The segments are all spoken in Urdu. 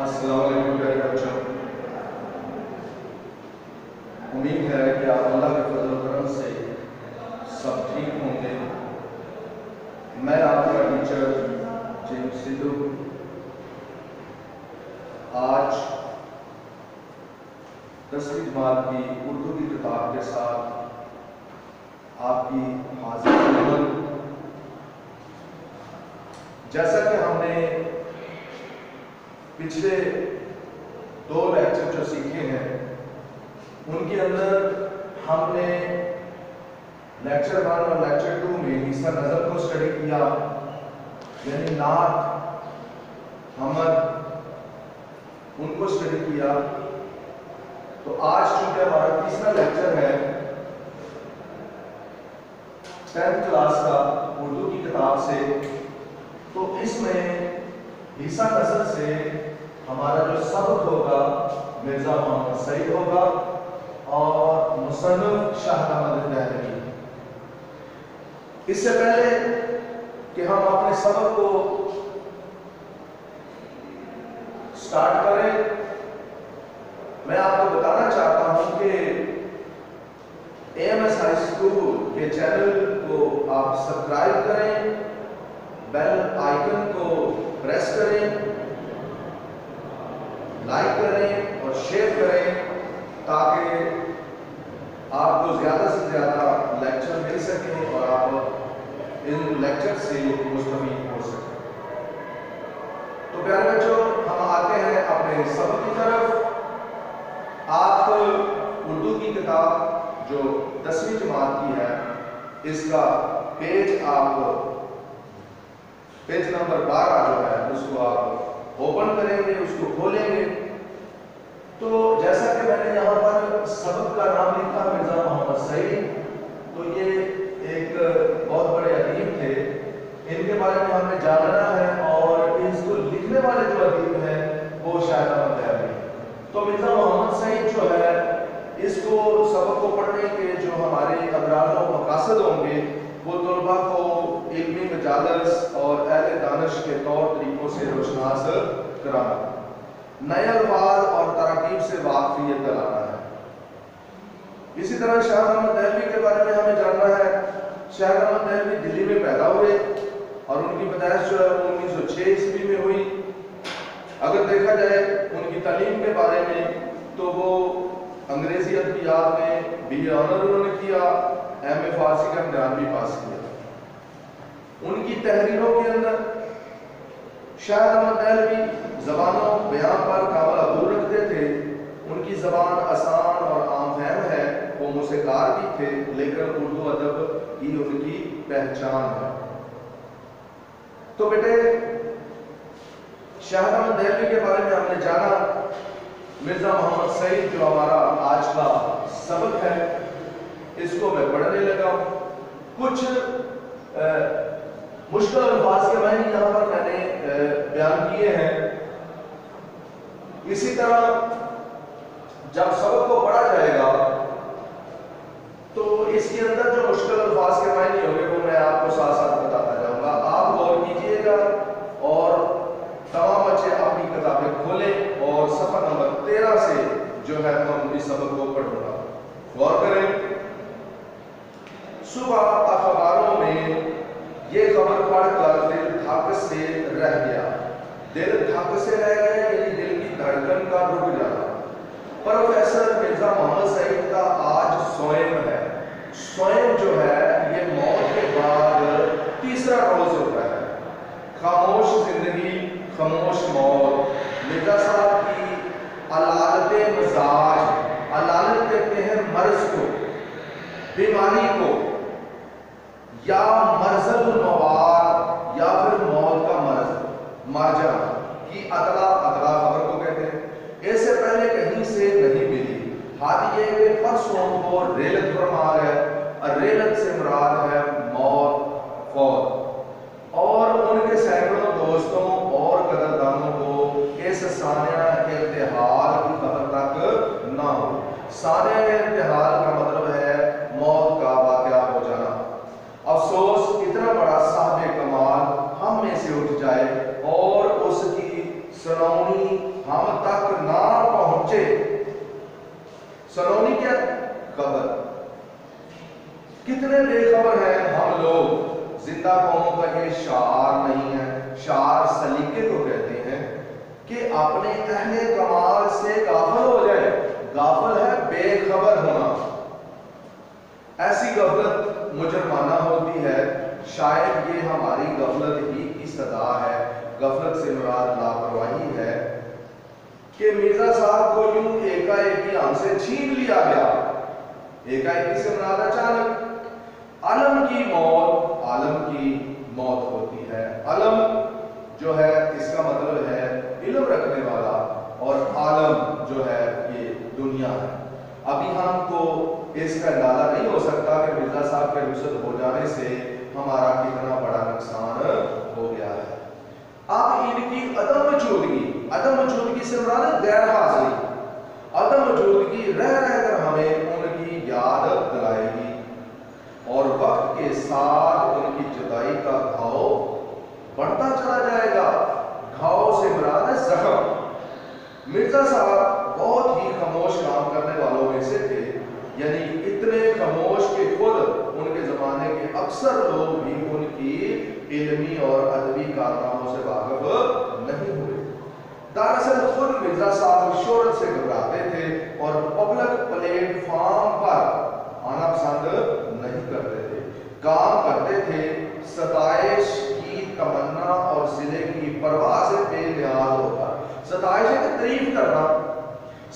السلام علیکم پیارے بچوں، امید ہے کہ آپ اللہ کے فضل و کرم سے سب ٹھیک ہوں گے۔ میں آپ کا ٹیچر جیمس سدھو آج 10ویں جماعت کی اردو کی کتاب کے ساتھ آپ کی حاضری ہوں۔ جیسا کہ ہم نے پچھلے 2 لیکچر جو سیکھے ہیں ان کے اندر ہم نے لیکچر 1 اور لیکچر 2 میں حصہ نظم کو اسٹڈی کیا، یعنی نعت حمد ان کو اسٹڈی کیا۔ تو آج چونکہ ہمارا تیسرا لیکچر ہے 10th کلاس کا اردو کی کتاب سے، تو اس میں حصہ نظر سے ہمارا جو سبق ہوگا مرزا محمد سعید ہوگا اور مصنف شاہد احمد دہلوی۔ اس سے پہلے کہ ہم اپنے سبق کو سٹارٹ کریں، میں آپ کو بتانا چاہتا ہوں کہ AMS ہائی اسکول کے چینل کو آپ سبسکرائب کریں، بیل آئیکن کو پریس کریں، لائک کریں اور شیئر کریں تاکہ آپ کو زیادہ سے زیادہ لیکچر مل سکیں اور آپ ان لیکچر سے مستفید ہو سکیں۔ تو پیارے بچوں، ہم آتے ہیں اپنے سبق کی طرف۔ آپ اردو کی کتاب جو 10ویں جماعت کی ہے، اس کا پیج نمبر 12 جو ہے اس کو آپ اوپن کریں گے، اس کو کھولیں گے۔ تو جیسا کہ میں نے یہاں پر سبق کا نام لکھا مرزا محمد سعید، تو یہ ایک بہت بڑے ادیب تھے، ان کے بارے میں ہم نے جاننا ہے، اور اس کو لکھنے والے جو ادیب ہیں وہ شاہد احمد دہلوی۔ تو مرزا محمد سعید جو ہے، اس کو سبق کو پڑھنے کے جو ہمارے اغراض و مقاصد ہوں گے وہ طلباء کو علمی مجالس اور اہل دانش کے طور طریقوں سے روشناس کرانا، نئے الفاظ اور تراکیب سے واقفیت دلانا ہے۔ اسی طرح شاہد احمد دہلوی کے بارے میں ہمیں جاننا ہے۔ شاہد احمد دہلوی دلی میں پیدا ہوئے اور ان کی پیدائش جو ہے 1906 عیسوی میں ہوئی۔ اگر دیکھا جائے ان کی تعلیم کے بارے میں تو وہ انگریزی ادبیات میں BA آنر انہوں نے کیا، MA فارسی کا امتحان بھی پاس کیا۔ ان کی تحریروں کے اندر شاہد احمد دہلوی زبان و بیان پر قابل عبور رکھتے تھے۔ ان کی زبان آسان اور عام فہم ہے، وہ موسیقار بھی تھے، لیکن اردو ادب کی ان کی پہچان ہے۔ تو بیٹے، شاہد احمد دہلوی کے بارے میں ہم نے جانا۔ مرزا محمد سعید جو ہمارا آج کا سبق ہے، اس کو میں پڑھنے لگا ہوں۔ کچھ مشکل الفاظ کے معنی یہاں پر میں نے بیان کیے ہیں۔ اسی طرح جب سبق کو پڑھا جائے گا تو اس کے اندر جو مشکل الفاظ کے معنی ہوں گے وہ میں آپ کو ساتھ ساتھ بتاتا جاؤں گا۔ آپ غور کیجئے گا اور تمام بچے اپنی کتابیں کھولیں اور صفحہ نمبر 13 سے جو ہے ہم اس سبق کو پڑھوں گا۔ غور کریں۔ صبح اخباروں میں یہ خبر پڑھ کر دل دھک سے رہ گیا۔ دل دھک سے رہ گیا یعنی دل کی دھڑکن کا رک جانا۔ پروفیسر مرزا محمد سعید کا آج سوئم ہے۔ سوئم جو ہے یہ موت کے بعد تیسرا روز ہوتا ہے۔ خاموش زندگی، خاموش موت۔ مرزا صاحب کی علالت مزاج، علالت کہتے ہیں مرض کو، بیماری کو، یا مرض المواد یا پھر موت کا مرض، مر جانا کی اطلاع خبر کو کہتے ہیں۔ اس سے پہلے کہیں سے نہیں ملی۔ حال یہ کہ پرسوں کو ریلت پر مار ہے، اور ریلت سے مراد ہے موت، فوت، اور ان کے سینکڑوں دوستوں اور قدردانوں کو اس سانحہ ارتحال کی خبر تک نہ ہو۔ سانحہ ارتحال کا مطلب ہے موت کا واقعہ ہو جانا۔ افسوس اتنا بڑا صاحب کمال ہم میں سے اٹھ جائے اور اس کی سلونی ہم اتنے بے خبر ہیں ہم لوگ، زندہ قوموں کا یہ شعار نہیں ہے، شعار سلیقے کو کہتے ہیں کہ اپنے اہل کمال سے غافل ہو جائے۔ غافل ہے بے خبر ہونا، ایسی غفلت مجرمانہ ہوتی ہے۔ شاید یہ ہماری غفلت ہی کی صدا ہے۔ غفلت سے مراد لاپرواہی ہے کہ مرزا صاحب کو یوں ایکا ایکی ہم سے چھین لیا گیا۔ ایکا ایکی سے مراد اچانک۔ علم کی موت ہوتی ہے۔ علم جو ہے اس کا مطلب ہے علم رکھنے والا، اور عالم جو ہے یہ دنیا ہے۔ ابھی ہم کو اس کا اندازہ نہیں ہو سکتا کہ مرزا صاحب کے رخصت ہو جانے سے ہمارا کتنا بڑا نقصان ہو گیا ہے۔ اب ان کی عدم وجودگی سے مراد غیر حاضری، عدم وجودگی رہ کر ہمیں ان کی یاد دلائے گی، اور وقت کے ساتھ ان کی جدائی کا گھاؤ بڑھتا چلا جائے گا۔ گھاؤ سے مراد ہے زخم۔ مرزا صاحب بہت ہی خاموش کام کرنے والوں میں سے تھے، یعنی اتنے خاموش کہ خود ان کے زمانے کے اکثر لوگ بھی ان کی علمی اور ادبی کارناموں سے واقف نہیں ہوئے۔ دراصل خود مرزا صاحب شہرت سے گھبراتے تھے اور پبلک پلیٹ فارم پر آنا پسند نہیں کرتے تھے۔ کام کرتے تھے، ستائش کی تمنا اور صلے کی پرواہ سے بے نیاز ہوتا۔ ستائش کی تعریف کرنا،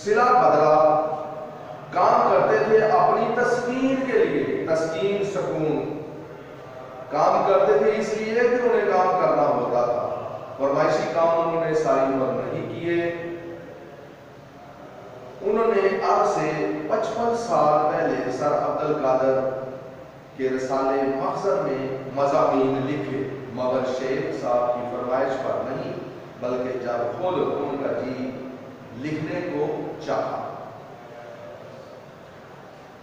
صلہ بدلا۔ کام کرتے تھے اپنی تسکین کے لیے، تسکین سکون۔ کام کرتے تھے اس لیے کہ انہیں کام کرنا ہوتا تھا۔ فرمائشی کام انہوں نے ساری عمر نہیں کیے۔ انہوں نے اب سے 55 سال پہلے سر عبد القادر کے رسالے مخزن میں مضامین لکھے، مگر شیخ صاحب کی فرمائش پر نہیں، بلکہ جب خود ان کا جی لکھنے کو چاہا۔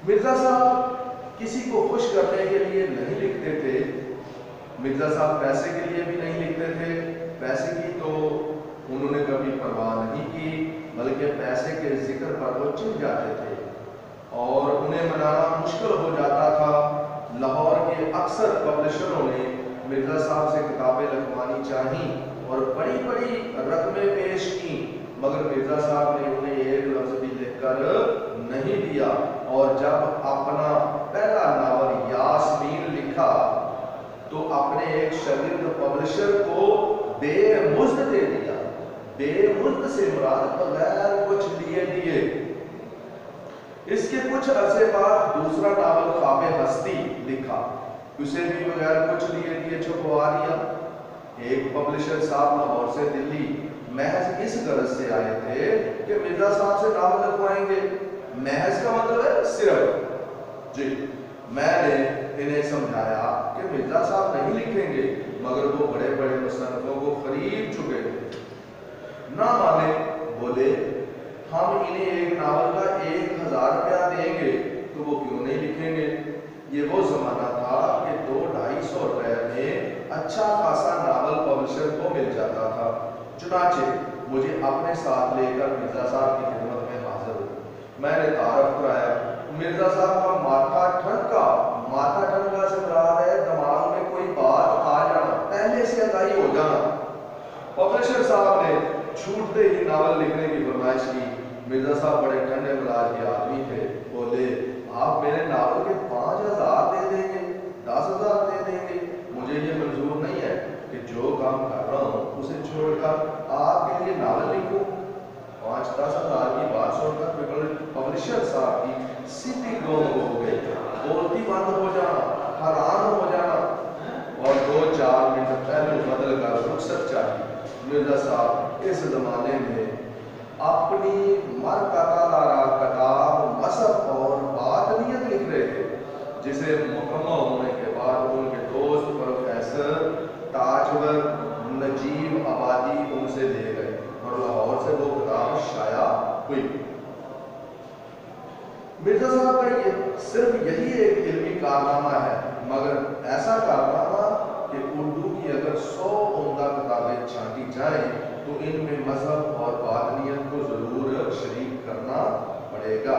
مرزا صاحب کسی کو خوش کرنے کے لیے نہیں لکھتے تھے۔ مرزا صاحب پیسے کے لیے بھی نہیں لکھتے تھے، پیسے کی تو انہوں نے کبھی پرواہ نہیں کی، بلکہ پیسے کے ذکر پر وہ چڑھ جاتے تھے اور انہیں منانا مشکل ہو جاتا تھا۔ لاہور کے اکثر پبلشروں نے مرزا صاحب سے کتابیں لکھوانی چاہیں اور بڑی بڑی رقمیں پیش کی، مگر مرزا صاحب نے انہیں ایک لفظ بھی لکھ کر نہیں دیا، اور جب اپنا پہلا ناول یاسمین لکھا تو اپنے ایک شاگرد پبلشر کو بے مزد دے دیا۔ بے مزد سے مراد بغیر کچھ لیے دیے۔ اس کے کچھ عرصے بعد دوسرا ناول خواب ہستی لکھا، اسے بھی بغیر کچھ لیے دیے چھپوا دیا۔ ایک پبلشر صاحب لاہور سے دلی محض اس غرض سے آئے تھے کہ مرزا صاحب سے ناول لکھوائیں گے۔ محض کا مطلب ہے صرف۔ جی میں نے انہیں سمجھایا کہ مرزا صاحب نہیں لکھیں گے، مگر وہ بڑے بڑے مصنفوں کو خرید چکے تھے۔ نہ مانے، بولے ہم انہیں ایک ناول کا 1000 روپیہ دیں گے تو وہ کیوں نہیں لکھیں گے۔ یہ وہ زمانہ تھا کہ 200-250 روپے میں اچھا خاصا ناول پبلشر کو مل جاتا تھا۔ چنانچہ مجھے اپنے ساتھ لے کر مرزا صاحب کی خدمت میں حاضر ہو۔ میں نے تعارف کرایا۔ مرزا صاحب کا ماتھا ٹھنکا سے مراد ہے دماغ میں کوئی بات آ جانا، پہلے سے آگاہی ہو جانا۔ پبلشر صاحب نے چھوٹتے ہی ناول لکھنے کی فرمائش کی۔ مرزا صاحب بڑے ٹھنڈے مزاج کے آدمی تھے، بولے آپ میرے ناول کے 5000 دے دیں گے، 10,000 دے دیں گے، مجھے یہ منظور نہیں ہے کہ جو کام کر رہا ہوں اسے چھوڑ کر آپ کے لیے ناول لکھوں۔ 5-10 ہزار کی بات سن کر پبلشر صاحب کی سیدھی گونگ ہو گئی، بولتی بند ہو جانا، حیران ہو جانا، اور 2-4 منٹ پہلے بدل کر رخصت چاہیے۔ مرزا صاحب اس زمانے میں اپنی مرکزہ کتاب مذہب اور باطنیت لکھ رہے تھے، جسے مکمل ہونے کے بعد ان کے دوست پروفیسر تاجور نجیب آبادی ان سے لے گئے اور لاہور سے وہ کتاب شائع ہوئی۔ مرزا صاحب کا یہ صرف یہی ایک علمی کارنامہ ہے، مگر ایسا کارنامہ کہ اردو کی اگر 100 عمدہ کتابیں چھانٹی جائیں تو ان میں مذہب اور باطنیت کو ضرور شریک کرنا پڑے گا۔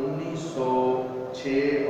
1906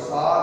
7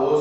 2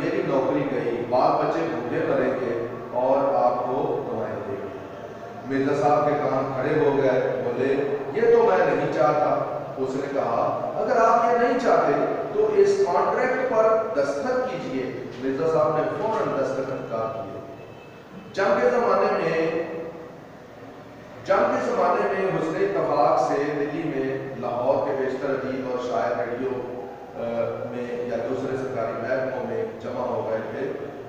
میری نوکری گئی، بال بچے بھوکے مریں گے اور آپ کو دعائیں دیں گے۔ مرزا صاحب کے کان کھڑے ہو گئے، بولے یہ تو میں نہیں چاہتا۔ اس نے کہا اگر آپ یہ نہیں چاہتے تو اس کانٹریکٹ پر دستخط کیجئے۔ مرزا صاحب نے فوراً دستخط کر دیے۔ جنگ کے زمانے میں حسن اتفاق سے دلی میں لاہور کے بیشتر ادیب اور شاعر ریڈیو میں یا دوسرے سرکاری محکموں میں جمع ہو گئے تھے۔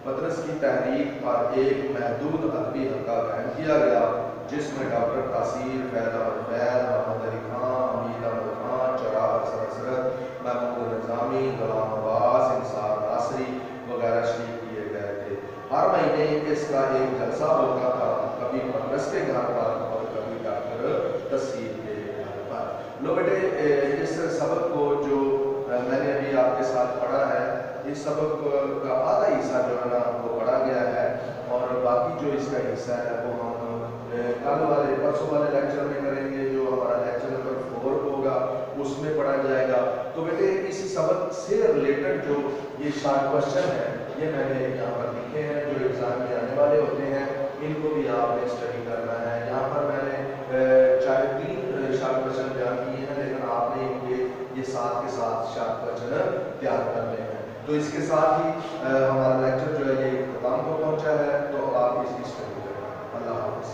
پطرس کی تحریک پر ایک محدود ادبی حلقہ قائم کیا گیا جس میں ڈاکٹر تاثیر، فیض احمد فیض، محمد علی خان، حمید احمد خان، چراغ حسن حسرت، محمود نظامی، غلام عباس، انصار ناصری وغیرہ شریک کیے گئے تھے۔ ہر مہینے اس کا ایک جلسہ ہوتا تھا، کبھی پطرس کے گھر پر اور کبھی ڈاکٹر تاثیر کے گھر پر۔ لو بیٹے، اس سبق کو جو میں نے ابھی آپ کے ساتھ پڑھا ہے، اس سبق کا آدھا حصہ جو ہے نا وہ پڑھا گیا ہے، اور باقی جو اس کا حصہ ہے وہ ہم پرسوں والے لیکچر میں کریں گے، جو ہمارا لیکچر نمبر 4 ہوگا اس میں پڑھا جائے گا۔ تو بیٹے اس سبق سے ریلیٹڈ جو یہ شارٹ کوشچن ہے یہ میں نے یہاں پر لکھے ہیں، جو ایگزام میں آنے والے ہوتے ہیں ان کو بھی آپ نے اسٹڈی کرنا ہے۔ یہاں پر میں نے چاہے 3 شارٹ کوشچن بیان کیے ہیں، لیکن آپ نے ان کے یہ ساتھ کے ساتھ شارٹ کوشچن تیار کرنے ہیں۔ تو اس کے ساتھ ہی ہمارا لیکچر جو ہے یہ اختتام کو پہنچا ہے، تو آپ اس کی اسٹڈی کریں۔ اللہ حافظ۔